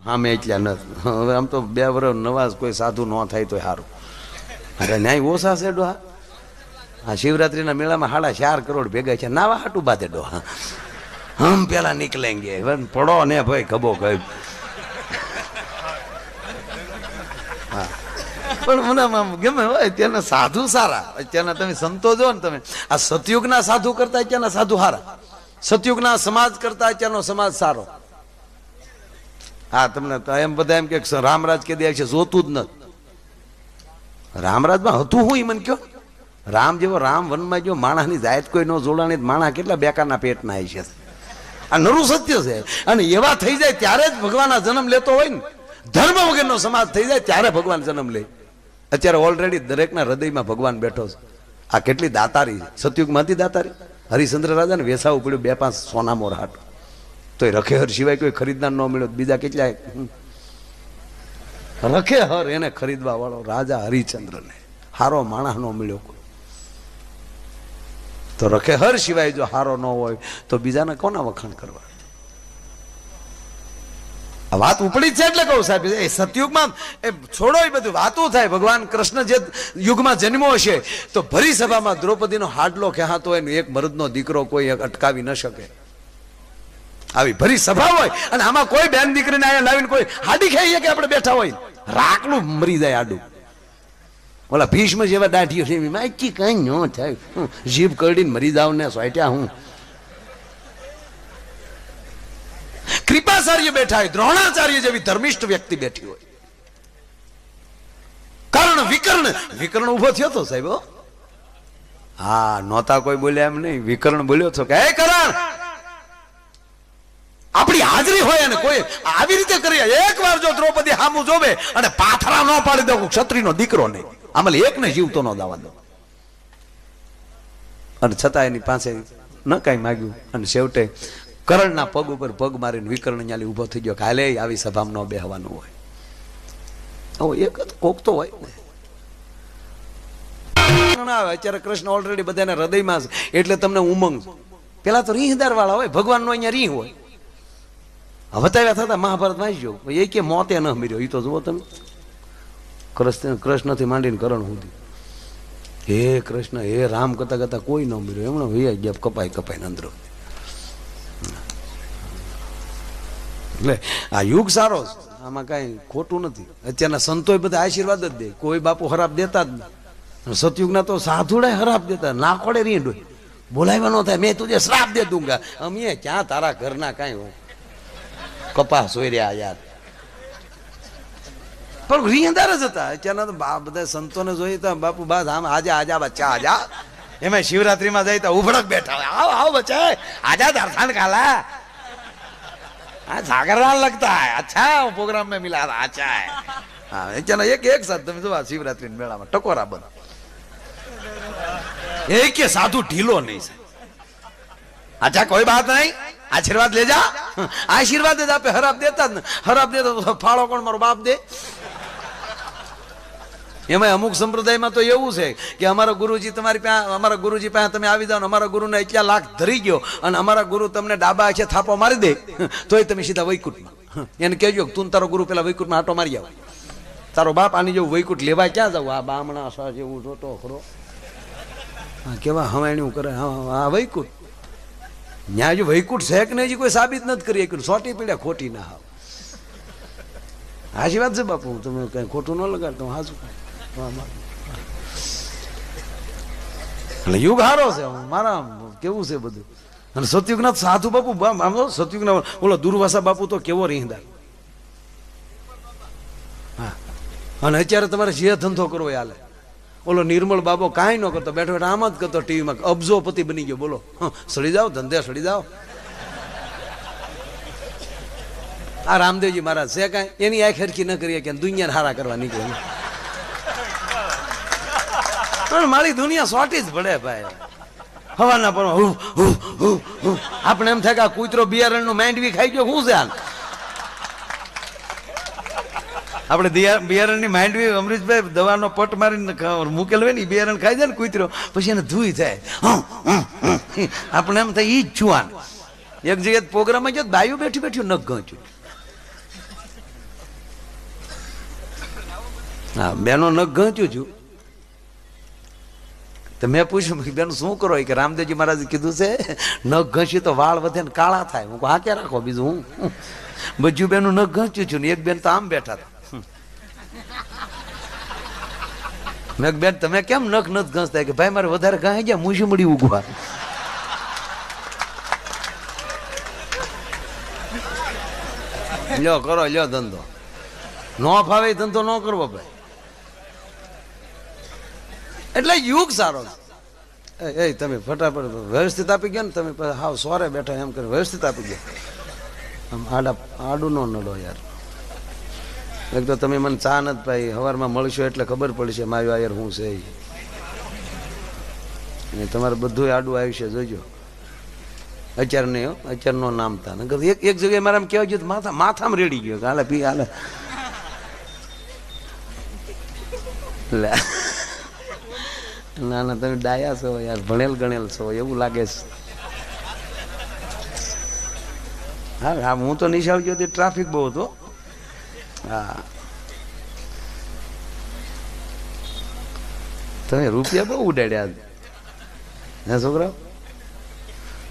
હા મેં એટલા નથી. હવે આમ તો 2 વર્ષ નવાજ કોઈ સાધુ ન થાય તો સારું. અરે ન્યાય ઓછા છે ડોહા. હા શિવરાત્રીના મેળામાં 4.5 કરોડ ભેગા છે. નાવા હાટું બાદે ડોહા હમ પેલા નીકળેંગે પડો ને ભાઈ ખબો કઈ. હા પણ મને ગમે હોય અત્યારના સાધુ સારા. અત્યારના તમે સંતો જો ને તમે આ સતયુગના સાધુ કરતા અત્યારના સાધુ સારા. સતયુગના સમાજ કરતા અત્યારનો સમાજ સારો. હા તમને એમ બધા એમ કે રામરાજ કે દે છે જોતું જ નથી. રામરાજમાં હતું હું મને કયો. રામ જેવો રામ વનમાં જો માણસની જાત કોઈ ન જોડાણી માણસ કેટલા બેકારના પેટના આવી છે. આ નરું સત્ય છે. અને એવા થઈ જાય ત્યારે જ ભગવાનના જન્મ લેતો હોય ને. ધર્મ વગરનો સમાજ થઈ જાય ત્યારે ભગવાન જન્મ લે. અત્યારે ઓલરેડી દરેકના હૃદયમાં ભગવાન બેઠો છે. આ કેટલી દાતારી સતયુગમાંથી દાતારી. હરિશ્ચંદ્ર રાજાને વેસાવું પડ્યું 2-5 સોના મોર હાટ. તો એ રખેહર સિવાય કોઈ ખરીદનાર ન મળ્યો. બીજા કેટલાય રખેહર એને ખરીદવા વાળો રાજા હરિશ્ચંદ્રને હારો માણસ ન મળ્યો. તો રખેહર સિવાય જો હારો ન હોય તો બીજાને કોના વખાણ કરવા. આ વાત ઉપડી છે એટલે કહું સાહેબ એ સતયુગમાં એ છોડો એ બધું વાતો થાય. ભગવાન કૃષ્ણ જે યુગમાં જન્મ્યો હશે તો ભરી સભામાં દ્રૌપદીનો હાડલો કહેતો હોય ને એક મર્દનો દીકરો કોઈ અટકાવી ન શકે. આવી ભરી સભા હોય અને આમાં કોઈ બેન દીકરીને અહીંયા લાવીને કોઈ હાડી ખાઈએ કે આપણે બેઠા હોય રાકલું મરી જાય આડું. ઓલા ભીષ્મ જેવા દાઢીઓ છે માયકી કઈ ન થાય જીભ કરડીને મરી જાવ ને સોટ્યા હું. કૃપાચાર્ય બેઠા હોય દ્રોણાચાર્ય જેવી ધર્મિષ્ઠ વ્યક્તિ બેઠી હોય. કર્ણ વિકર્ણ ઉભો થયો તો સાહેબ. હા નહોતા કોઈ બોલ્યા એમ નહીં. વિકર્ણ બોલ્યો છો કે હે કર્ણ આપણી હાજરી હોય અને કોઈ આવી રીતે કરીએ એકવાર જો દ્રૌપદી સામું જોવે અને પાથરા ન પાડી દો ક્ષત્રિયનો દીકરો નહીં આમાં એકને જીવતો ન દાવા દો. અને છતાં એની પાસે ન કાંઈ માગ્યું અને છેવટે કર્ણના પગ ઉપર પગ મારીને વિકર્ણ ન્યાલી ઉભો થઈ ગયો કે હાલે આવી સભામાં ન બેહવાનું હોય. એક કોક તો હોય ને આવે. અત્યારે કૃષ્ણ ઓલરેડી બધાના હૃદયમાં છે એટલે તમને ઉમંગ. પેલા તો રીહદાર વાળા હોય ભગવાન નો અહીંયા રીહ હોય. વતાવ્યા થતા મહાભારત વાંચી જો એ કે મોતે ન મર્યો. એ તો જુઓ તમે કૃષ્ણથી માંડીને કરણ સુધી હે કૃષ્ણ હે રામ કરતા કરતા કોઈ ન મર્યો. એમણે ભૈયા ગયા કપાઈ અંદર. એટલે આ યુગ સારો છે. આમાં કાંઈ ખોટું નથી. અત્યારના સંતોય બધા આશીર્વાદ જ દે. કોઈ બાપુ ખરાબ દેતા જ નહીં. સતયુગના તો સાધુડા ખરાબ દેતા નાખોડે રીંડ હોય. બોલાવ્યા ન થાય મેં તુજે શ્રાપ દે દૂંગા. અમે ક્યાં તારા ઘરના કાંઈ હોય કપાસ હોય રહ્યા યાર. પણ રીંદાર જ હતા. અત્યારના તો બધા સંતોને જોઈ તો બાપુ બસ આમ આજા બચ્ચા આજા. એમાં શિવરાત્રીમાં જાય તો ઉભડક બેઠા હોય આવ બચ્ચા આજા દર્શન કાલા हाँ जागरण लगता है अच्छा प्रोग्राम में मिला था अच्छा है. हाँ चलो एक साथ તમે જો શિવરાત્રી મેળામાં ટકોરા બંધ एक के साधु ढीलो नहीं से. अच्छा कोई बात नहीं आशीर्वाद ले जा. आशीर्वाद दे पे हराब देता तो फाड़ो कोण मारो बाप दे. એમાં અમુક સંપ્રદાયમાં તો એવું છે કે અમારા ગુરુજી તમારી પાસે અમારા ગુરુજી પાસે તમે આવી જાઓ અમારા ગુરુને એટલા લાખ ધરી ગયો અને અમારા ગુરુ તમને ડાબા છે થાપો મારી દે તોય તમે સીધા વૈકુંઠમાં. એને કહેજો તું તારો ગુરુ પેલા વૈકુંઠમાં આટો મારી આવ. તારો બાપ આની જેવું વૈકુંઠ લેવા ક્યાં જાવ. આ બામણા સા જેવું જોતો ખરો કેવા હવાણ્યું કરે. હા વૈકુંઠ ન્યા જો વૈકુંઠ છે કે નહીં કોઈ સાબિત નથી કરી શક્યું. સોટી પીડ્યા ખોટી ના હાવ. હાજી વાત છે બાપુ તમે કઈ ખોટું ન લગાડતો હાજુ. એટલે યુગ હારો છે મારા કેવું છે બધું. અને સતયુગના સાધુ બાપુ આમ તો સતયુગના ઓલો દુર્વાસા બાપુ તો કેવો રીંદાર. હા અને અત્યારે તમારે જે ધંધો કરવો હાલે. ઓલો નિર્મળ બાબો કાંઈ ન કરતો બેઠો બેઠો આમ જ કરતો ટીવીમાં અબજોપતિ બની ગયો. બોલો સડી જાઓ ધંધે સડી જાઓ. આ રામદેવજી મહારાજ છે કાંઈ એની આંખ હરખી ન કરીએ કે દુનિયાને હારા કરવા નીકળે. પણ મારી દુનિયા સોટી જ પડે ભાઈ. હવાના પર આપણે એમ થાય કે આ કૂતરો બિયારણ નું માંડવી ખાઈ ગયો શું છે હાલ. આપણે બિયારણ ની માંડવી અમરીશભાઈ દવાનો પટ મારીને મૂકેલ હોય ને બિયારણ ખાઈ જાય ને કૂતરો પછી એને ધૂઈ થાય. આપણે એમ થાય ઈ જ છુઆન. એક જગ્યાએ પ્રોગ્રામમાં ગયો બાયું બેઠી બેઠી નખ ગંચ્યું હા, બેનો નખ ઘંચ્યું છું તો મેં પૂછ્યું બેન શું કરો કે રામદેવજી મહારાજે કીધું છે નખ ઘસ્યું તો વાળ વધે ને કાળા થાય. હું હા ક્યાં રાખો બીજું હું બજુ બેનું નખ ઘસ્યું છું ને એક બેન તો આમ બેઠા હતા. મેં બેન તમે કેમ નખ નથી ઘસતા કે ભાઈ મારે વધારે ઘાઈ ગયા મૂછી મળી ઉગવા. લ્યો કરો લ્યો ધંધો, ન ફાવે ધંધો ન કરવો ભાઈ. એટલે યુગ સારો એ તમે ફટાફટ વ્યવસ્થિત આપી ગયા ને તમે હાવ સોરે બેઠા એમ કરી વ્યવસ્થિત આપી ગયા. આમ આડું ન નડો યાર. એક તો તમે મને ચા નથી પાઈ, સવારમાં મળશો એટલે ખબર પડશે મારું યાર હું છે એ. તમારે બધું આડું આયુષ્ય જોજો. અત્યાર નહીં અત્યાર નો નામ તા એક જગ્યાએ મારે આમ કહેવાય ગયું માથામાં રેડી ગયો હાલે પી હાલે. ના ના તમે ડાયા છો યાર, ભણેલ ગણેલ છો એવું લાગે છે. હા હા, હું તો નિશાળ ગયો ટ્રાફિક બહુ હતો. હા, તમે રૂપિયા બહુ ઉડાડ્યા હે છોકરા?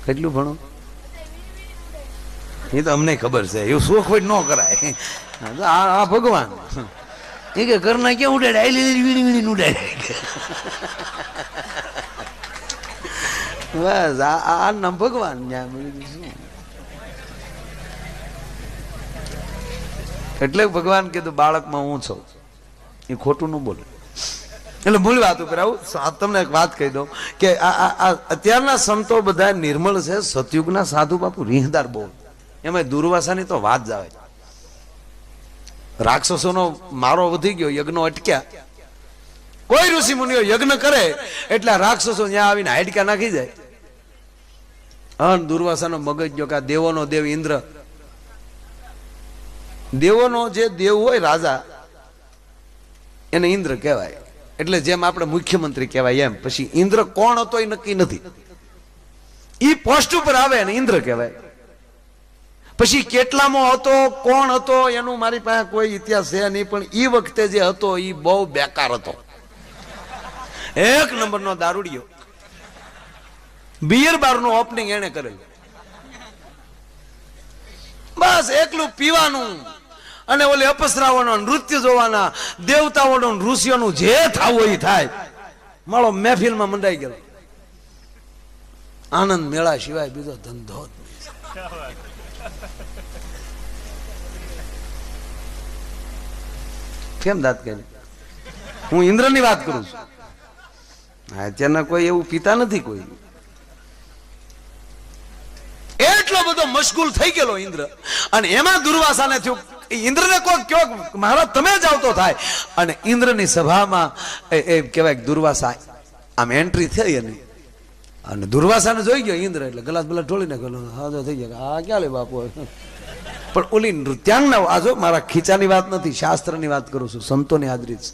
કેટલું ભણો એ તો અમને ખબર છે, એવું શોખ હોય ન કરાય. આ ભગવાન એ કે ઘરના ક્યાં ઉડાડે વીણી વીણી ઉડાડે. બસ આ નામ ભગવાન. એટલે ભગવાન કીધું બાળકમાં હું છું, એ ખોટું ન બોલે. એટલે મૂળ વાત ઉપર આવું તમને એક વાત કહી દઉં કે અત્યારના સંતો બધા નિર્મળ છે. સતયુગના સાધુ બાપુ રીહદાર બહુ, એમાં દુર્વાસાની તો વાત જ આવે. રાક્ષસોનો મારો વધી ગયો, યજ્ઞો અટક્યા. કોઈ ઋષિ મુનિઓ યજ્ઞ કરે એટલે રાક્ષસો ત્યાં આવીને હાડકા નાખી જાય. અન દુર્વાસાનો મગજ જો કે દેવોનો દેવ ઇન્દ્ર, દેવોનો જે દેવ હોય રાજા એને ઇન્દ્ર કહેવાય. એટલે જેમ આપણે મુખ્યમંત્રી કહેવાય એમ પછી ઇન્દ્ર કોણ હતો એ નક્કી નથી. ઈ પોસ્ટ ઉપર આવે ને ઇન્દ્ર કહેવાય. પછી કેટલામો હતો કોણ હતો એનું મારી પાસે કોઈ ઇતિહાસ છે નહીં, પણ ઈ વખતે જે હતો ઈ બહુ બેકાર હતો. એક નંબરનો દારૂડિયો. બિયર બાર નું ઓપનિંગ એને કરેલું. બસ એકલું પીવાનું અને ઓલી અપસરાઓનો નૃત્ય જોવાના, દેવતાઓનો ઋષિઓનું જે થવું એ થાય. મારો મહેફિલમાં મંડાઈ ગયો. આનંદ મેળા સિવાય બીજો ધંધો જ નહીં. કેમ દાંત કે હું ઇન્દ્રની વાત કરું છું. અત્યારના કોઈ એવું પીતા નથી કોઈ. એટલો બધો મશગુલ થઈ ગયેલો ઇન્દ્ર. અને એમાં દુર્વાસાને થયું ઇન્દ્રને કોઈ કયો મહારાજ તમે જ આવતો થાય. અને ઇન્દ્રની સભામાં એ કહેવાય દુર્વાસા આમ એન્ટ્રી થઈ એની. અને દુર્વાસાને જોઈ ગયો ઇન્દ્ર એટલે ગલાસ બલાસ ઢોળી નાખ્યો. હા થઈ ગયો આ ક્યાં લે બાપુ. પણ ઓલી નૃત્યાંગના આ જો મારા ખીચાની વાત નથી, શાસ્ત્રની વાત કરું છું, સંતોની હાજરી છે.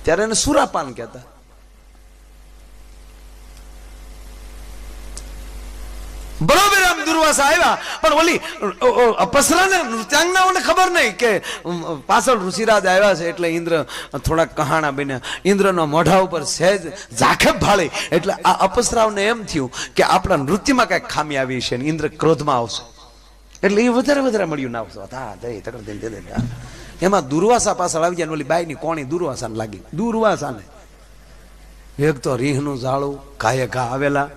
ત્યારે એને સુરાપાન કહેતા. બરોબર આમ દુર્વાસા આવ્યા, પણ ઓલી અપસરાને નૃત્યાંગનાઓને ખબર નહીં કે પાછળ ઋષિરાજ આવ્યા છે. એટલે ઇન્દ્ર થોડાક કહાણા બન્યા. ઇન્દ્રના મોઢા ઉપર સહેજ ઝાખેપ ભાળી. એટલે આ અપસરાઓને એમ થયું કે આપણા નૃત્યમાં કઈક ખામી આવી છે ને ઇન્દ્ર ક્રોધમાં આવશે. એટલે એ વધારે મળ્યું ના આવશે. એમાં દુર્વાસા પાછળ આવી જાય. ઓલી બાઈની કોણી દુર્વાસાને લાગી. દુર્વાસાને એક તો રીહનું ઝાડું ઘાયે ઘા આવેલા,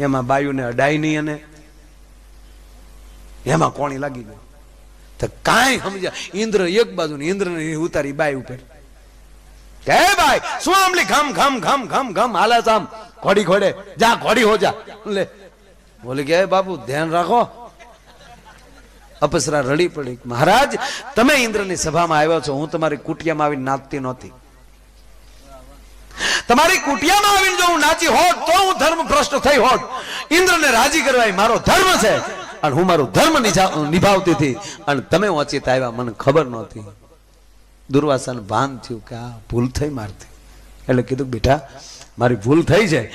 એમાં બાયુને અડાય નહીં અને એમાં કોણી લાગી ગઈ. તો કાંઈ સમજ્યા ઇન્દ્ર એક બાજુ ને ઇન્દ્રને ઉતારી બાઈ ઉપર. કે ભાઈ શું આમલી ઘમ ઘમ ઘમ ઘમ ઘમ હાલે આમ ઘોડી ઘોડે જા ઘોડી હો જા. લે બોલે કે બાપુ ધ્યાન રાખો. અપસરા રડી પડી. મહારાજ તમે ઇન્દ્રની સભામાં આવ્યા છો, હું તમારી કુટિયામાં આવીને નાચતી નહોતી. તમારી કુટિયામાં આવીને જો હું નાચી હોત તો હું ધર્મ ભ્રષ્ટ થઈ હોત. ઇન્દ્રને રાજી કરવા એ મારો ધર્મ છે અને હું મારું ધર્મ નિભાવતી હતી અને તમે ઓચિત આવ્યા, મને ખબર નહોતી. દુર્વાસાને ભાન થયું કે આ ભૂલ થઈ મારથી. એટલે કીધું બેટા મારી ભૂલ થઈ જાય,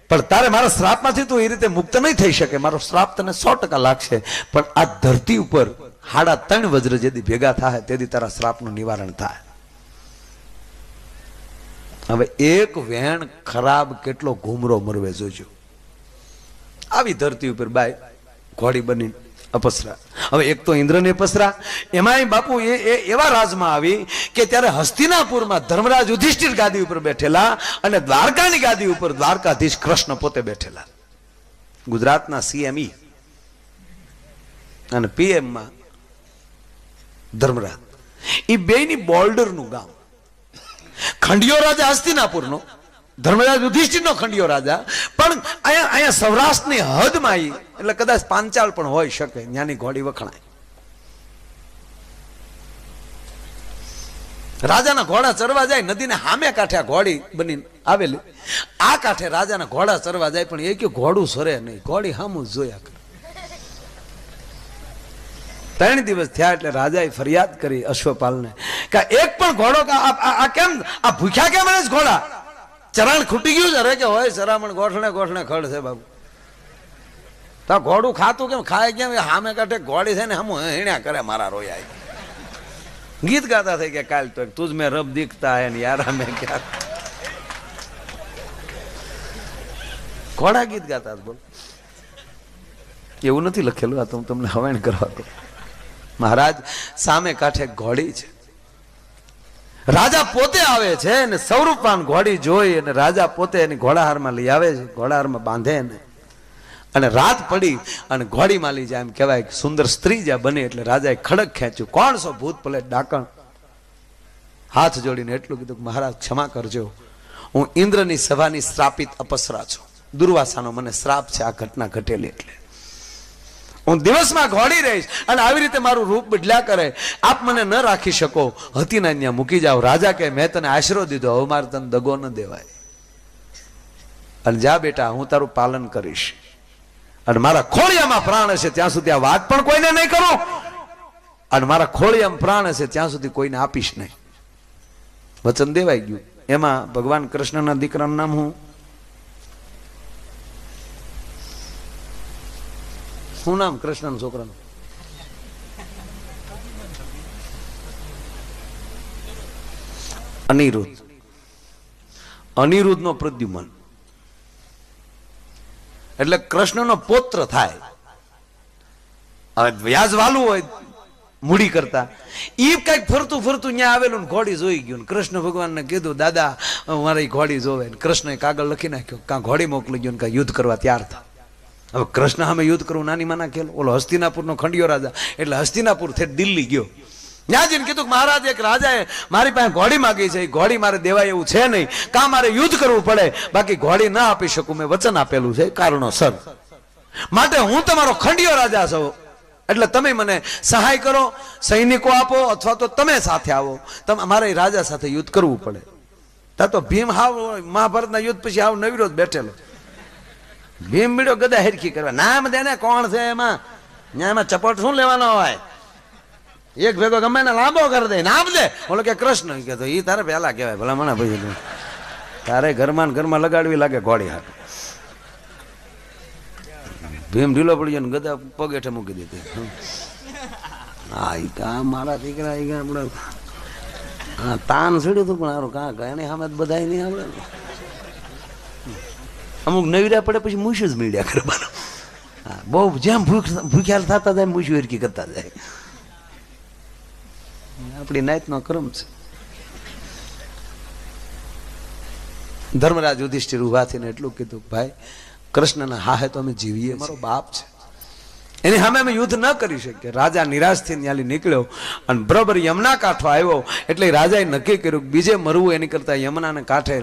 પણ તારે મારા શ્રાપમાંથી તું એ રીતે મુક્ત નહીં થઈ શકે. મારો શ્રાપ તને 100% લાગશે, પણ આ ધરતી ઉપર 3.5 વજ્ર જેથી ભેગા થાય તેથી તારા શ્રાપનું નિવારણ થાય. હવે એક વેણ ખરાબ કેટલો ઘૂમરો મરવે જોજો. આવી ધરતી ઉપર બાય ઘોડી બની અપસરા. હવે એક તો ઇન્દ્રને પસરા, એમાંય બાપુ એવા રાજમાં આવી કે ત્યારે હસ્તિનાપુરમાં ધર્મરાજ યુધિષ્ઠિર ગાદી ઉપર બેઠેલા અને દ્વારકાની ગાદી ઉપર દ્વારકાધીશ કૃષ્ણ પોતે બેઠેલા. ગુજરાતના સીએમઈ અને પીએમ માં ધર્મરાજ. એ બેની બોર્ડરનું ગામ. ખંડિયો રાજા હસ્તિનાપુરનો, ધર્મરાજ યુધિષ્ઠિરનો ખંડિયો રાજા, પણ અહીંયા સૌરાષ્ટ્રની હદમાં આવી એટલે કદાચ પાંચાળ પણ હોઈ શકે. ત્યાંની ઘોડી વખણાય. રાજાના ઘોડા ચરવા જાય, નદીને સામે કાંઠે આ ઘોડી બની આવેલી. આ કાંઠે રાજાના ઘોડા ચરવા જાય, પણ એ કે ઘોડું સરે નહીં, ઘોડી સામું જોયા કરે. 3 દિવસ થયા એટલે રાજાએ ફરિયાદ કરી અશ્વપાલને કે એક પણ ઘોડો આ કેમ આ ભૂખ્યા કેમ રહે છે ઘોડા? ચરણ ખૂટી ગયું છે? અરે કે હોય સરામણ ગોઠણે ગોઠણે ખડ છે બાબુ. તો ઘોડું ખાતું કેમ ખાય કેમ? સામે કાંઠે ઘોડી છે ને હમ હેણ્યા કરે મારા રોયા. ગીત ગાતા થઈ કે કાલ તો તુજ મેં રબ દીખતા હે યારા મેં ક્યાં. ઘોડા ગીત ગાતા બોલ. એવું નથી લખેલું, આ તો હું તમને હવાણ કરવા દઉં. મહારાજ સામે કાંઠે ઘોડી છે. રાજા પોતે આવે છે અને સૌરૂપાન ઘોડી જોઈ અને રાજા પોતે એની ઘોડાહારમાં લઈ આવે છે. ઘોડાહારમાં બાંધે ને અને રાત પડી અને ઘોડીમાં લઈ જાય. એમ કહેવાય સુંદર સ્ત્રી જ્યાં બની એટલે રાજાએ ખડક ખેંચ્યું. કોણ છો? ભૂત પલેટ ડાકણ. હાથ જોડીને એટલું કીધું કે મહારાજ ક્ષમા કરજો, હું ઇન્દ્રની સભાની શ્રાપિત અપસરા છું. દુર્વાસાનો મને શ્રાપ છે આ ઘટના ઘટેલી એટલે. હું દિવસમાં ઘોડી રહીશ અને આવી રીતે મારું રૂપ બદલ્યા કરે. આપ મને ન રાખી શકો, હતીના ત્યાં મૂકી જાઓ. રાજા કે મેં તને આશરો દીધો, હવે મારે તને દગો ન દેવાય. અને જા બેટા, હું તારું પાલન કરીશ અને મારા ખોળિયામાં પ્રાણ હશે ત્યાં સુધી આ વાત પણ કોઈને નહીં કરું, અને મારા ખોળિયામાં પ્રાણ હશે ત્યાં સુધી કોઈને આપીશ નહીં. વચન દેવાઈ ગયું. એમાં ભગવાન કૃષ્ણના દીકરાનું નામ શું નામ? કૃષ્ણ છોકરાનું અનિરુદ્ધ. અનિરુદ્ધ નો પ્રદ્યુમન એટલે કૃષ્ણનો પૌત્ર થાય. હવે વ્યાજ વાલું હોય મૂડી કરતા ઈ કઈક ફરતું ફરતું ત્યાં આવેલું ઘોડી જોઈ ગયું. કૃષ્ણ ભગવાનને કીધું દાદા મારી ઘોડી જોવે. કૃષ્ણએ કાગળ લખી નાખ્યો, કાં ઘોડી મોકલી ગયો, કાં યુદ્ધ કરવા તૈયાર થા. હવે કૃષ્ણ સામે યુદ્ધ કરવું નાની માના ખેલ. ઓલો હસ્તિનાપુરનો ખંડિયો રાજા એટલે હસ્તિનાપુર થી દિલ્હી ગયો. ત્યાં જઈને કીધું મહારાજ એક રાજાએ મારી પાસે ઘોડી માંગી છે, ઘોડી મારે દેવાય એવું છે નહીં, કાં મારે યુદ્ધ કરવું પડે, બાકી ઘોડી ના આપી શકું. મેં વચન આપેલું છે કારણોસર, માટે હું તમારો ખંડિયો રાજા છું, એટલે તમે મને સહાય કરો, સૈનિકો આપો અથવા તો તમે સાથે આવો. મારે રાજા સાથે યુદ્ધ કરવું પડે. તા તો ભીમ હાવ મહાભારતના યુદ્ધ પછી હાવ નવીરો જ બેઠેલો. ભીમ મીડ્યો ગદા હેરખી કરવા. નામ દે ને કોણ છે એમાં, એમાં ચપટ શું લેવાનો હોય? એક ભેગો ગમે ને લાંબો કરી દે, નામ દે. ઓલો કે કૃષ્ણ કે તો ઈ તારે પેલા કહેવાય ભલા મને ભાઈ, તારે ઘરમાં લગાડવી લાગે ઘોડી હાથ. ભીમ ઢીલો પડી ગયો ને ગદા પગેઠે મૂકી દીધી. હા ઈ કા મારા દીકરા ઈ આપડે તાન સીડ્યું હતું, પણ સારું કાં એને સામે બધા નહીં આવડે. અમુક નવીરા પડે પછી મૂછ જ મીડ્યા કરવાનું. હા બહુ જેમ ભૂખ્યાલ થતા જાય મૂછ વેરકી કરતા જાય. આપણી નાયતનો ક્રમ છે. ધર્મરાજ યુધિષ્ઠિર ઉભા થઈને એટલું કીધું, ભાઈ કૃષ્ણના હાહે તો અમે જીવીએ, મારો બાપ છે, એની સામે અમે યુદ્ધ ન કરી શકીએ. રાજા નિરાશ થઈને ત્યાંથી નીકળ્યો અને બરોબર યમુના કાંઠો આવ્યો એટલે રાજાએ નક્કી કર્યું બીજે મરવું એની કરતા યમુનાને કાંઠે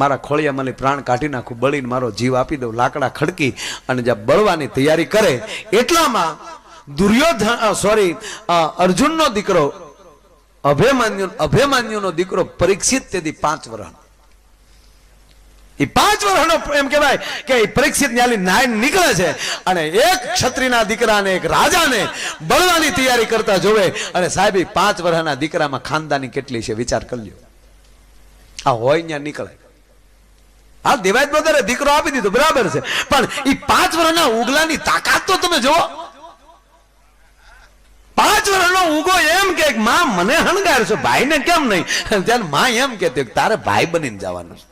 મારા ખોળિયામાં પ્રાણ કાઢી નાખું, બળીને મારો જીવ આપી દઉં. લાકડા ખડકી અને જ્યાં બળવાની તૈયારી કરે એટલામાં અર્જુનનો દીકરો અભિમન્યુનો દીકરો પરીક્ષિત તેથી 5 વર્ષનો. એ 5 વર્ષનો એમ કહેવાય કે પરીક્ષિત નાય નીકળે છે અને એક ક્ષત્રિયના દીકરાને એક રાજાને બળવાની તૈયારી કરતા જોવે. અને સાહેબ 5 વર્ષના દીકરામાં ખાનદાની કેટલી છે વિચાર કરી લ્યો. આ હોય ત્યાં નીકળે. હા દેવાય બધારે દીકરો આપી દીધો બરાબર છે, પણ એ 5 વર્ષના ઉગલાની તાકાત તો તમે જુઓ. 5 ઉગો એમ કે માં મને હણગાર છો, ભાઈને કેમ નહીં? ત્યારે માં એમ કહેતી કે તારે ભાઈ બનીને જવાનું છે.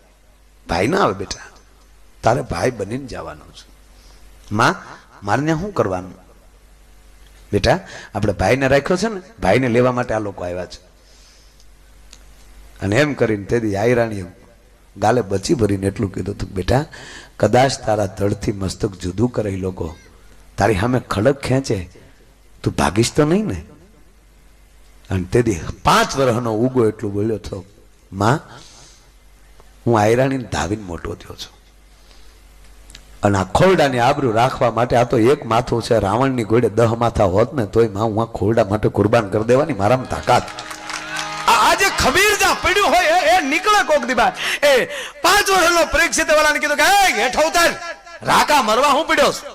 ભાઈ ના આવે બેટા, તારે ભાઈ બનીને જવાનું છે. માં મારે ત્યાં શું કરવાનું? બેટા આપણે ભાઈને રાખ્યો છે ને, ભાઈને લેવા માટે આ લોકો આવ્યા છે. અને એમ કરીને તેથી આયરાણી ગાલે બચી ભરીને એટલું કીધું હતું, બેટા કદાચ તારા ધડથી મસ્તક જુદું કરે લોકો, તારી સામે ખડક ખેંચે, તું ભાગીશ તો નહીં ને? અને તેથી 5 વર્ષનો ઉગો એટલું બોલ્યો હતો, માં હું આયરાણીને ધાવીને મોટો થયો છું, અને આ ખોરડાની આબરૂ રાખવા માટે આ તો એક માથું છે, રાવણની ઘોડે 10 માથા હોત ને તોય માં હું આ ખોરડા માટે કુરબાન કરી દેવાની મારામાં તાકાત. આજે ખબીર જ્યાં પડ્યું હોય એ નીકળે કોક દી બાર. એ 5 વર્ષનો પરીક્ષિત વાળાને કીધું કે હેઠો ઉતાર, રાકા મરવા હું પડ્યો છું,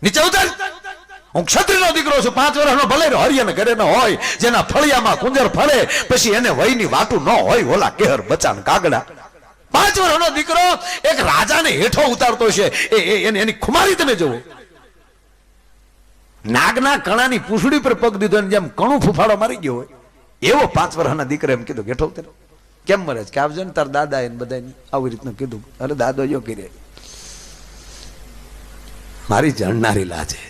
નીચે ઉતાર, હું ક્ષત્રિયનો દીકરો છું. 5 વર્ષનો ભલે હરિયન ઘરે ન હોય, જેના ફળિયામાં કુંજર ફળે, પછી એને વયની વાટું ન હોય, ઓલા કેહર બચાન કાગડા. 5 વર્ષનો દીકરો એક રાજાને હેઠો ઉતારતો છે, એની ખુમારી તમે જોવો. નાગના કણાની પૂંછડી પર પગ દીધો, જેમ કણું ફૂફાડો મારી ગયો હોય એવો 5 વર્ષના દીકરા એમ કીધું હેઠો ઉતાર. કેમ મરે છે કે આવજો ને તાર દાદા એને બધા આવી રીતનું કીધું. અરે દાદો જો કરે મારી જણનારી લાજે.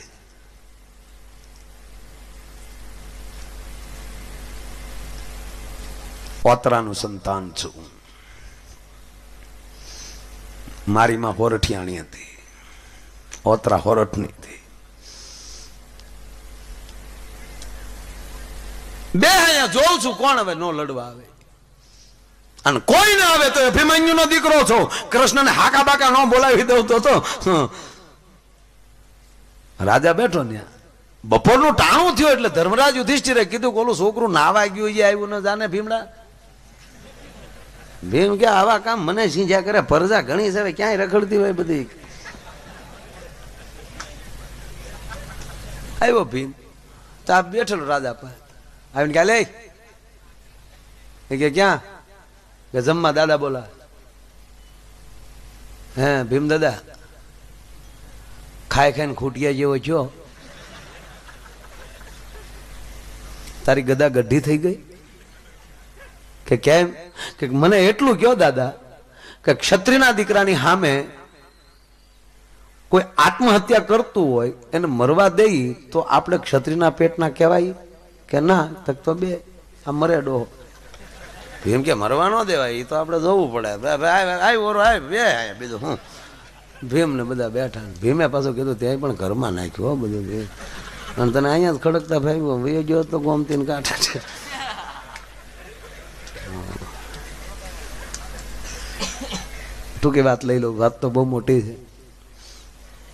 ઓતરાનું સંતાન છું. મારી માં હોરઠિયાણી હતી, ઓતરા હોરઠની હતી. બે અહીંયા જોઉં છું કોણ હવે નો લડવા આવે, અને કોઈ ના આવે તો અભિમન્યુ નો દીકરો છો. કૃષ્ણને હાકા બાકા નો બોલાવી દઉં તો રાજા બેઠો ને બપોરનું ટાણું થયું એટલે ધર્મરાજ યુધિષ્ઠિરે કીધું ઓલું છોકરું નાવા ગયું એ આવ્યું ન જાને ભીમડા. ભીમ કે આવા કામ મને સિંજા કરે, પરજા ઘણી છે ક્યાંય રખડતી હોય બધી. આવ્યો ભીમ તો આ બેઠેલો રાજા પર આવીને કે લે કે ક્યાં કે જમવા દાદા બોલા. હે ભીમ દાદા ખાઈ ખાઈને ખૂટિયા જેવો છો, તારી ગદા ગઢી થઈ ગઈ કે કેમ? કે મને એટલું કયો દાદા કે ક્ષત્રિયના દીકરાની સામે કોઈ આત્મહત્યા કરતું હોય એને મરવા દઈ તો આપણે ક્ષત્રિયના પેટના કહેવાય કે ના? તો બે આ મરે ડોહો. એમ કે મરવા ન દેવાય, એ તો આપણે જોવું પડે. બીજું હું ભીમ ને બધા બેઠા. ભીમે પાછું કીધું ત્યાં પણ ઘરમાં નાખ્યું હો બધું, અને તને અહીંયા જ ખડકતા ભાઈ ગયો તો ગોમતી કાંઠા છે. ટૂંકી વાત લઈ લો, વાત તો બહુ મોટી છે.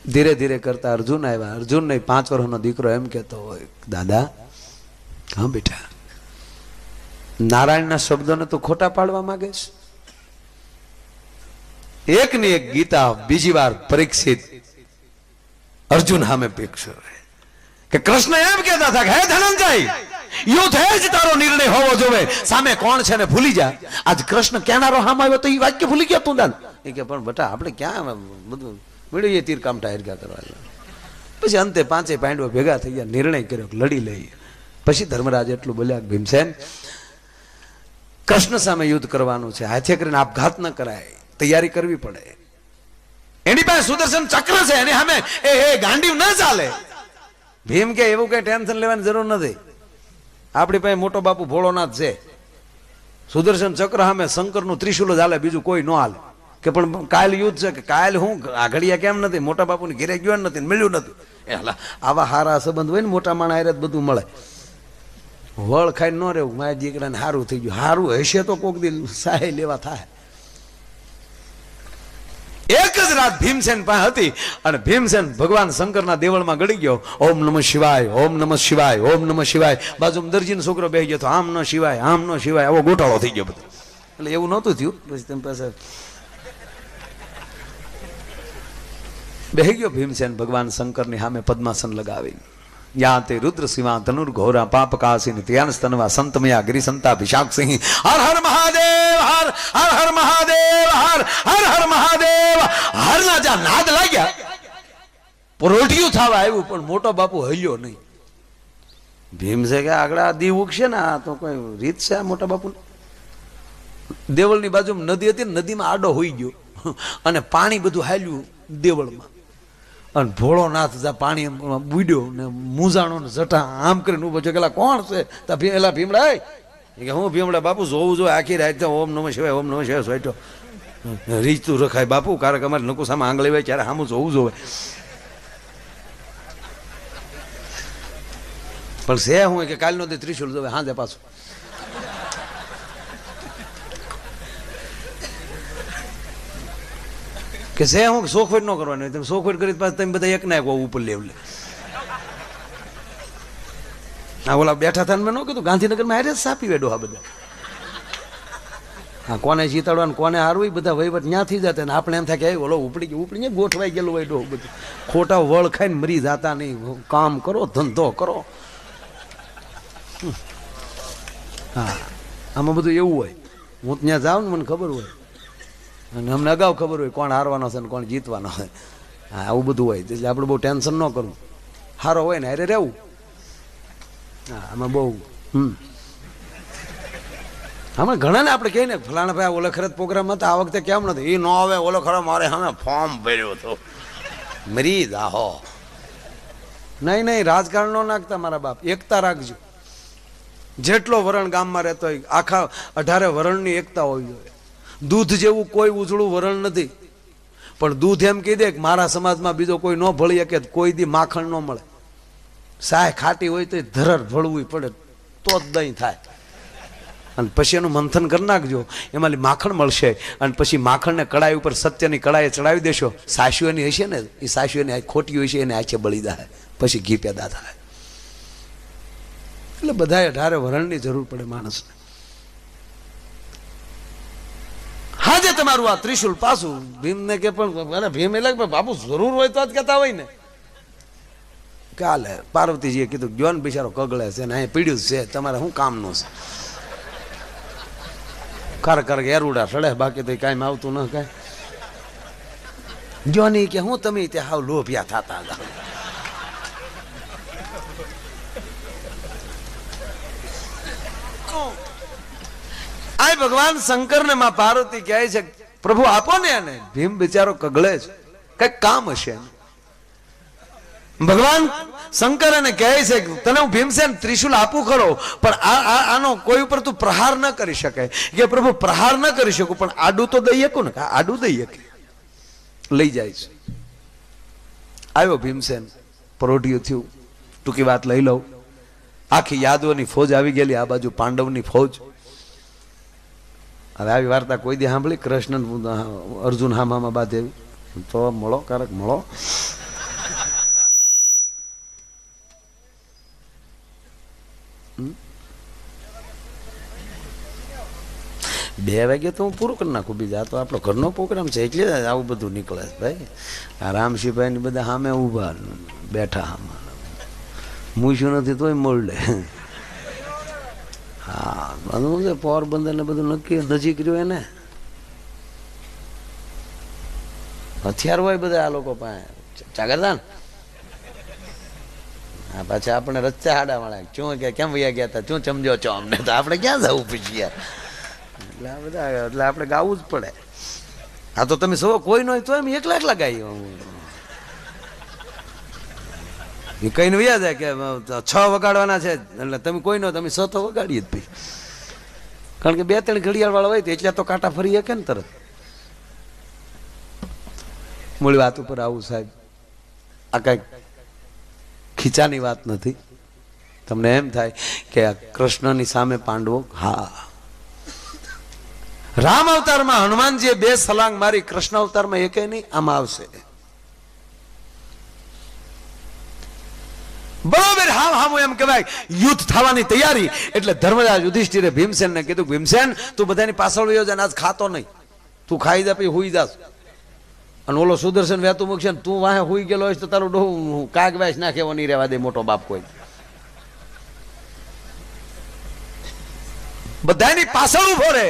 ધીરે ધીરે કરતા અર્જુન આવ્યા. અર્જુન ને 5 વર્ષનો દીકરો એમ કેતો હોય, દાદા હા બેટા, નારાયણના શબ્દોને તું ખોટા પાડવા માંગે છે? એક ની એક ગીતા બીજી વાર પરીક્ષિત અર્જુન સામે પીક્ષો કે કૃષ્ણ એમ કહેતા હતા કે હે ધનંજય, યુદ્ધ એ જ તારો નિર્ણય હોવો જોઈએ, સામે કોણ છે ને ભૂલી જા. આજ કૃષ્ણ કહેનારો સામે આવ્યો તો એ વાક્ય ભૂલી ગયા તું દાદા? એ કે પણ બેટા આપણે ક્યાં બધું મેળવીએ તીર કામટા હેરગા કરવા. પછી અંતે 5 પાંડવો ભેગા થઈ ગયા, નિર્ણય કર્યો લડી લઈએ. પછી ધર્મરાજ એટલું બોલ્યા, ભીમસેન કૃષ્ણ સામે યુદ્ધ કરવાનું છે, હાથે કરીને આપઘાત ન કરાય, તૈયારી કરવી પડે. એની પાસે સુદર્શન ચક્ર છે, એની સામે એ ગાંડીવ ન ચાલે. ભીમ કે એવું કઈ ટેન્શન લેવાની જરૂર નથી, આપણી પાસે મોટો બાપુ ભોળોનાથ છે, સુદર્શન ચક્ર સામે શંકરનું ત્રિશુલ જ હાલે, બીજું કોઈ ન હાલે. કે પણ કાલ યુદ્ધ છે, કે કાલ હું આઘડિયા કેમ નથી? મોટા બાપુને ઘેરે ગયો નથી, મળ્યું નથી. આવા હારા સંબંધ હોય ને મોટા માણસ હારે બધું મળે. વળ ખાઈ ન રહેવું, મારા દીકરાને સારું થઈ ગયું, સારું હશે તો કોક દિન સહાય લેવા થાય. એક જ રાત ભીમસેન પાસે હતી, અને ભીમસેન ભગવાન શંકરના દેવળમાં ગળી ગયો. ઓમ નમઃ શિવાય, ઓમ નમઃ શિવાય, ઓમ નમઃ શિવાય. બાજુમાં દરજીનો છોકરો બેસી ગયો તો આમ ન શિવાય, આમ ન શિવાય, આવો ગોટાળો થઈ ગયો બધો. એટલે એવું નહોતું થયું. પછી તેમ પાસે બેસી ગયો ભીમસેન ભગવાન શંકરની સામે પદ્માસન લગાવી. યાતે રુદ્ર સિંહ ધનુર ઘોરા પાપકાસિન ત્યાન સ્તનવા સંતમયા ગિરિસંતા ભિષાક્ષિંહ. હર હર મહાદેવ, હર હર હર મહાદેવ, હર હર હર મહાદેવ. હરના જ્યાં નાદ લાગ્યા, રોટિયું થવા આવ્યું, પણ મોટો બાપુ હલ્યો નહીં. ભીમ છે કે આગળ આ દી ઉગશે ને, આ તો કોઈ રીત છે આ મોટા બાપુ. દેવળની બાજુમાં નદી હતી ને, નદીમાં આડો હોઈ ગયો અને પાણી બધું હાલ્યું દેવળમાં, અને ભોળોનાથ જા પાણી બુડ્યો ને મૂંઝાણો ને જટા આમ કરીને ઉભો છે કે કોણ છે? એલા ભીમડા કે હું ભીમડા બાપુ જોવું જોઈએ આખી રાત ઓમ નમઃ શિવાય ઓમ નમઃ શિવાય સોઈટો રીચતું રખાય બાપુ, કારણ કે અમારે નકુસામાં આંગળી હોય ત્યારે સામું જોવું જોઈએ. પણ છે હું કે કાલનો દી ત્રિશુલ જોવે હાજે પાછું. કે છે હું શોખવેટ ન કરવાની, તમે શોખવેટ કરી પાછું તમે બધા એક ના એક ઉપર લેવલે. હા ઓલા બેઠા હતા મેં ન કીધું ગાંધીનગરમાં હારે સાપી વેડો આ બધા. હા કોને જીતાડવાનું કોને હારવું બધા વહીવટ ત્યાંથી જતા ને આપણે એમ થાય કે ઓલો ઉપડી ગયા ગોઠવાઈ ગયેલું હોય ડો બધું. ખોટા વળ ખાઈને મરી જતા નહીં, કામ કરો ધંધો કરો. હા આમાં બધું એવું હોય. હું ત્યાં જાઉં ને મને ખબર હોય, અને અમને અગાઉ ખબર હોય કોણ હારવાનો છે ને કોણ જીતવાનો હોય. હા આવું બધું હોય, એટલે આપણે બહુ ટેન્શન ન કરવું. હારો હોય ને હારે રહેવું. હા આમાં બહુ આમાં ઘણા ને આપણે કહીએ ને ફલાણા ભાઈ ઓલો ખરત પ્રોગ્રામમાં તો આ વખતે કેમ નથી એ ન આવે, ઓલો ખરો મારે સામે ફોર્મ ભર્યો હતો મરી જાહો. નહીં નહીં રાજકારણ ન નાખતા મારા બાપ, એકતા રાખજો. જેટલો વરણ ગામમાં રહેતો હોય આખા 18 વરણની એકતા હોવી જોઈએ. દૂધ જેવું કોઈ ઉજળું વરણ નથી, પણ દૂધ એમ કહી દે કે મારા સમાજમાં બીજો કોઈ ન ભળી શકે, કોઈ દી માખણ ન મળે. સાય ખાટી હોય તો ધરર ભળવું પડે તો જ દહીં થાય. અને પછી એનું મંથન કરી નાખજો, એમાં માખણ મળશે. અને પછી માખણને કડાઈ ઉપર સત્યની કડાઈએ ચડાવી દેશો. સાસુ એની હશે ને, એ સાસુ એની ખોટી હોય છે એને આંચે બળી જાય, પછી ઘી પેદા થાય. એટલે બધાએ 18 વરણની જરૂર પડે માણસને. હાજે તમારું આ ત્રિશુલ પાછું ભીમને કે પણ ભીમ એટલે બાપુ જરૂર હોય તો જ કહેતા હોય ને. કાલે પાર્વતીજીએ કીધું જોન બિચારો કગળે છે ને અહીં પીડ્યું છે, તમારે શું કામનું છે? ખરેખર એરુડા સડે, બાકી તો કાંઈ આવતું ન કાંઈ. જોની કે હું તમે ત્યાં હાવ લોભિયા થતા હતા. આ ભગવાન શંકર ને માં પાર્વતી કહે છે પ્રભુ આપો ને એને. ભીમ બિચારો કગળે છે, કઈક કામ હશે. ભગવાન શંકર એને કહે છે તને હું ભીમસેન ત્રિશુલ આપું ખરો, પણ આનો કોઈ ઉપર તું પ્રહાર ન કરી શકે. કે પ્રભુ પ્રહાર ન કરી શકું પણ આડું તો દઈ શકું ને. આડું દઈ શકે. લઈ જાય છે. આવ્યો ભીમસેન, પરોઢિયું થયું. ટૂંકી વાત લઈ લઉં, આખી યાદવોની ફોજ આવી ગયેલી, આ બાજુ પાંડવની ફોજ. હવે આવી વાર્તા કોઈ દી સાંભળી? કૃષ્ણ અર્જુન હામામાં બાદ એવી તો મળો કારક મળો. બે વાગે તો હું પૂરું કરી નાખું. બીજા તો આપણો ઘરનો પ્રોગ્રામ છે એટલે આવું બધું નીકળે છે ભાઈ. આ રામસિંહભાઈ ને બધા સામે ઉભા બેઠા, આમાં મૂછું નથી તોય મળે. હા બધું છે પોરબંદર ને બધું નક્કી નજીક રહ્યું એને. હથિયાર હોય બધા આ લોકો પાસે ચાગરદાન. હા પાછા આપણે રસ્તા હાડા વાળા શું કે કેમ વૈયા ગયા હતા, શું સમજો છો અમને, તો આપણે ક્યાં જવું પછી યાર. એટલે આ બધા એટલે આપણે ગાવું જ પડે. હા તો તમે સૌ કોઈ ન હોય તો એમ એકલા ગાઈ એ કઈને વૈયા જાય કે 6 વગાડવાના છે એટલે તમે કોઈ ન તમે 6 તો વગાડીએ જ ભાઈ. કારણ કે 2-3 ઘડિયાળ વાળા હોય તો એટલે તો કાંટા ફરી શકે ને તરત. મૂળ વાત ઉપર આવું સાહેબ, આ કઈક ખીચાની વાત નથી. તમને એમ થાય કે આ કૃષ્ણની સામે પાંડવો, હા રામ અવતારમાં હનુમાનજીએ 2 સલાંગ મારી, કૃષ્ણ અવતારમાં એકે નહીં. આમાં આવશે બરોબર હામ એમ કહેવાય યુદ્ધ થવાની તૈયારી. એટલે ધર્મરાજ યુધિષ્ઠિરે ભીમસેનને કીધું ભીમસેન તું બધાની પાછળ વયો જા, આજ ખાતો નહીં, તું ખાઈ જા પછી હુઈ જાસ. અને ઓલો સુદર્શન વહેતું મૂકશે ને તું વાહે હુઈ ગયેલો હોય તો તારું ડોહું કાગ વાસ નાખે એવો નહીં રહેવા દે મોટો બાપ કોઈ. બધાની પાછળ ઉભો રહે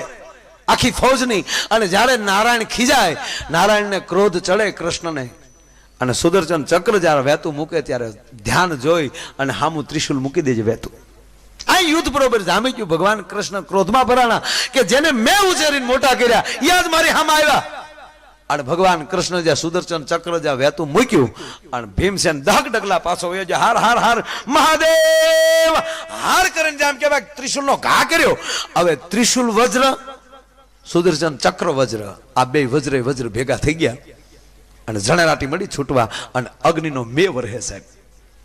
આખી ફૌજની. અને જ્યારે નારાયણ ખીજાય, નારાયણને ક્રોધ ચડે કૃષ્ણને, અને સુદર્શન ચક્ર જ્યારે વહેતું મૂકે ત્યારે ધ્યાન જોઈ અને હામું ત્રિશુલ મૂકી દેજે વહેતું. આ યુદ્ધ બરોબર જામી ગયું. ભગવાન કૃષ્ણ ક્રોધમાં ભરાણા કે જેને મેં ઉછેરીને મોટા કર્યા યા જ મારી સામે આવ્યા. અને ભગવાન કૃષ્ણ જ્યાં સુદર્શન ચક્ર જ્યાં વહેતું મૂક્યું અને ભીમસેન દહક ડગલા પાછો વયો જાય. હાર હાર હાર મહાદેવ હાર કરીને જેમ કે ત્રિશુલ નો ઘા કર્યો. હવે ત્રિશુલ વજ્ર, સુદર્શન ચક્ર વજ્ર, આ બે વજ્ર વજ્ર ભેગા થઈ ગયા અને જણેરાટી મળી છૂટવા અને અગ્નિનો મેં વરહે સાહેબ.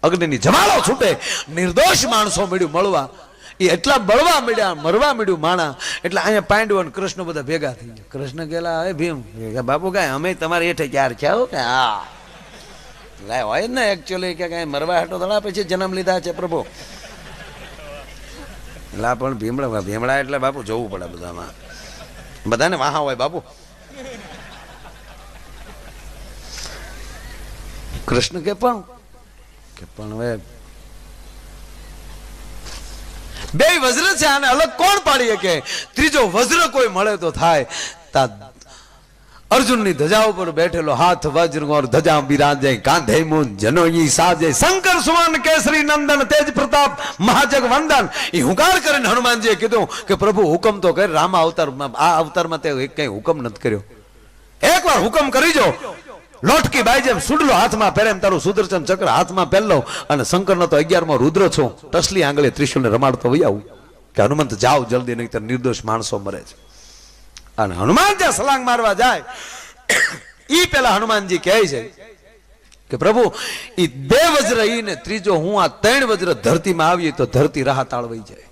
અગ્નિની જમાલો છૂટે, નિર્દોષ માણસો મળ્યું મળવા. એ એટલા બળવા મળ્યા, મરવા મળ્યું માણા. એટલે અહીંયા પાંડવ અને કૃષ્ણ બધા ભેગા થઈ ગયા. કૃષ્ણ કેલા હે ભીમ બાપુ કાંઈ અમે તમારે હેઠે ક્યારે ખ્યાલ કે હા લાય હોય ને એકચ્યુઅલી કે કાંઈ મરવા હેઠો ધડા પછી જન્મ લીધા છે પ્રભુ. એટલે પણ ભીમડા એટલે બાપુ જોવું પડે બધામાં, બધાને વાહા હોય બાપુ. કૃષ્ણ કે પણ હવે બે વજ્ર છે, આને અલગ કોણ પાડી શકે? ત્રીજો વજ્ર કોઈ મળે તો થાય. તા અર્જુનની ધજા ઉપર બેઠેલો હાથ વજ્ર ઓર ધજા બિરાજે કાંધે મુન જનોઈ સાજે શંકર સુમન કેસરી નંદન તેજ પ્રતાપ મહાજગ વંદન. એ હુંકાર કરીને હનુમાનજીએ કીધું કે પ્રભુ હુકમ તો કર. રામ અવતારમાં આ અવતારમાં તે કઈ હુકમ નથી કર્યો. એકવાર હુકમ કરી જો. લોટકી બાઈ જેમ સુડલો હાથમાં પહેરે એમ તારું સુદર્શન ચક્ર હાથમાં પહેરલો અને શંકરનો તો 11મો રુદ્ર છો. ટસલી આંગળે ત્રિશુલને રમાડતો વહી આવું કે હનુમંત જાઓ જલ્દી, નહીં તો નિર્દોષ માણસો મરે છે. અને હનુમાન જ્યાં સલાંગ મારવા જાય ઈ પેલા હનુમાનજી કહે છે કે પ્રભુ ઈ બે વજ્ર ઈ ને ત્રીજો હું, આ 3 વજ્ર ધરતીમાં આવીએ તો ધરતી રાહ તાળવાઈ જાય.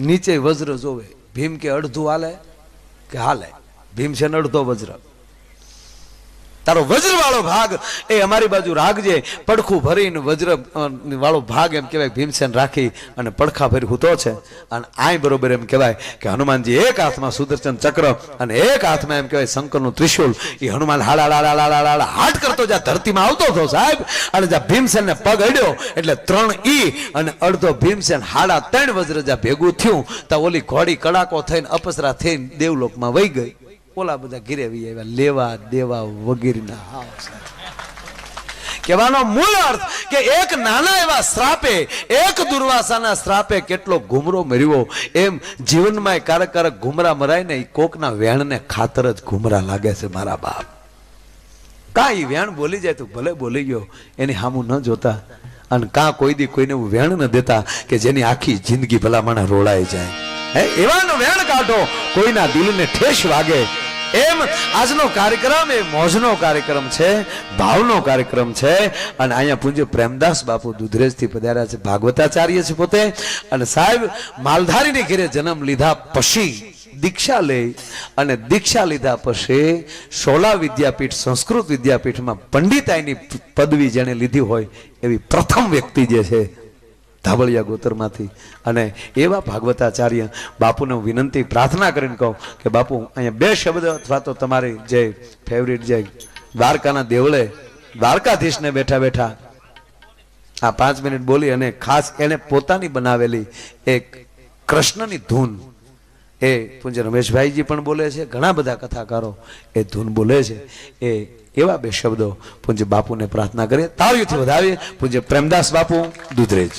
નીચે વજ્ર જોવે. ભીમ કે અડધું હાલે કે હાલે? ભીમ છે ને અડધો વજ્ર. તારો વજ્ર વાળો ભાગ એ અમારી બાજુ રાખજે. પડખું ભરીને વજ્ર વાળો ભાગ એમ કહેવાય ભીમસેન રાખી અને પડખા ભરી હૂતો છે. અને આય બરોબર એમ કહેવાય કે હનુમાનજી એક હાથમાં સુદર્શન ચક્ર અને એક હાથમાં એમ કહેવાય શંકરનું ત્રિશુલ. એ હનુમાન હાડા હાટ કરતો જ્યાં ધરતીમાં આવતો હતો સાહેબ, અને જ્યાં ભીમસેનને પગ અડ્યો એટલે 3 ઈ અને અડધો ભીમસેન, હાડા 3 વજ્ર જ્યાં ભેગું થયું ત્યાં ઓલી ઘોડી કડાકો થઈને અપસરા થઈને દેવલોકમાં વહી ગઈ. ઓલા બધા ઘીરે આવ્યા લેવા દેવા વગેરેના. કહેવાનો મૂળ અર્થ કે એક નાના એવા શ્રાપે, એક દુર્વાસાના શ્રાપે કેટલો ઘુમરો મર્યો. એમ જીવનમાં કારક કારક ઘુમરા મરાય ને એ કોકના વેણને ખાતર જ ઘુમરા લાગે છે મારા બાપ. કાંઈ વેણ બોલી જાય તો ભલે બોલી ગયો, એની સામું ન જોતા. અને કાં કોઈ દી કોઈને વેણ ન દેતા કે જેની આખી જિંદગી ભલામણ રોળાઈ જાય. હે એવાનો વેણ કાઢો કોઈના દિલને ઠેસ વાગે. એમ આજનો કાર્યક્રમ એ મોજનો કાર્યક્રમ છે, ભાવનો કાર્યક્રમ છે. અને અહીંયા પૂજ્ય પ્રેમદાસ બાપુ દુધરેજ થી પધાર્યા છે, ભાગવતાચાર્ય છે પોતે. અને સાહેબ માલધારીની ઘરે જન્મ લીધા પછી દીક્ષા લઈ અને દીક્ષા લીધા પછી શોલા વિદ્યાપીઠ સંસ્કૃત વિદ્યાપીઠમાં પંડિતાઈની પદવી જેને લીધી હોય એવી પ્રથમ વ્યક્તિ જે છે ધાબળિયા ગોતરમાંથી. અને એવા ભાગવતાચાર્ય બાપુને હું વિનંતી પ્રાર્થના કરીને કહું કે બાપુ અહીંયા 2 શબ્દ અથવા તો તમારી જે ફેવરિટ જે દ્વારકાના દેવળે દ્વારકાધીશને બેઠા બેઠા આ 5 મિનિટ બોલી અને ખાસ એને પોતાની બનાવેલી એક કૃષ્ણની ધૂન એ પૂજ્ય રમેશભાઈજી પણ બોલે છે, ઘણા બધા કથાકારો એ ધૂન બોલે છે. એ એવા 2 શબ્દો પૂજ્ય બાપુને પ્રાર્થના કરીએ, તાળીઓથી વધાવીએ. પૂજ્ય પ્રેમદાસ બાપુ દુધરેજ.